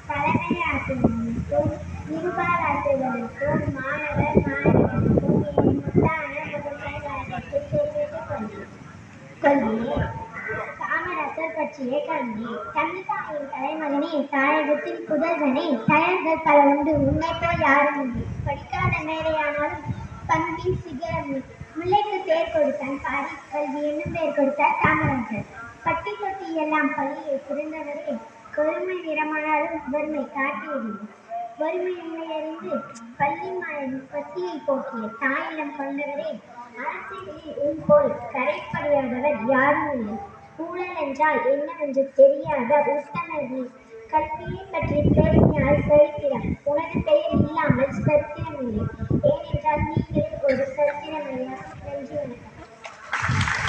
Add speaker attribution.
Speaker 1: தலைமையாசிரியருக்கும் இருபாலாசிரியர்களுக்கும் மாணவர் மாணவியருக்கும் என் முத்தான முதன்மை வணக்கத்தை தெரிவித்துக் கொள்கிறேன். காமராசர் பற்றிய கல்வி. தமிழ்தாயின் தலைமகனே, தாயகத்தின் புதல்வனே, தயல்கள் பல உண்டு, உன்னை போல் யாரும் உண்டு. படிக்காத மேதையானாலும் பண்பின் சிகரம். முல்லைக்கு பேர் கொடுத்தான் பாரி, கல்வி என்னும் பேர் கொடுத்தார் காமராஜர். பட்டி தொட்டி எல்லாம் பள்ளியை புரிந்தவரே, கொறுமை நிறமானாலும் வறுமை காட்டியதில்லை. வறுமை நிலையறிந்து பள்ளி பசியை போக்கிய தாயிடம் கொண்டவரே, அரசியலில் உன் போல் கரைப்படையாதவர் யாரும் இல்லை. ஊழல் என்றால் என்னவென்று தெரியாத உத்தமர் நீ. கல்வியை பற்றி பேசினால் சரித்திரம், உனது பெயர் இல்லாமல் சரித்திரம் இல்லை. ஏனென்றால் நீங்கள் ஒரு சரித்திரம் இல்லை.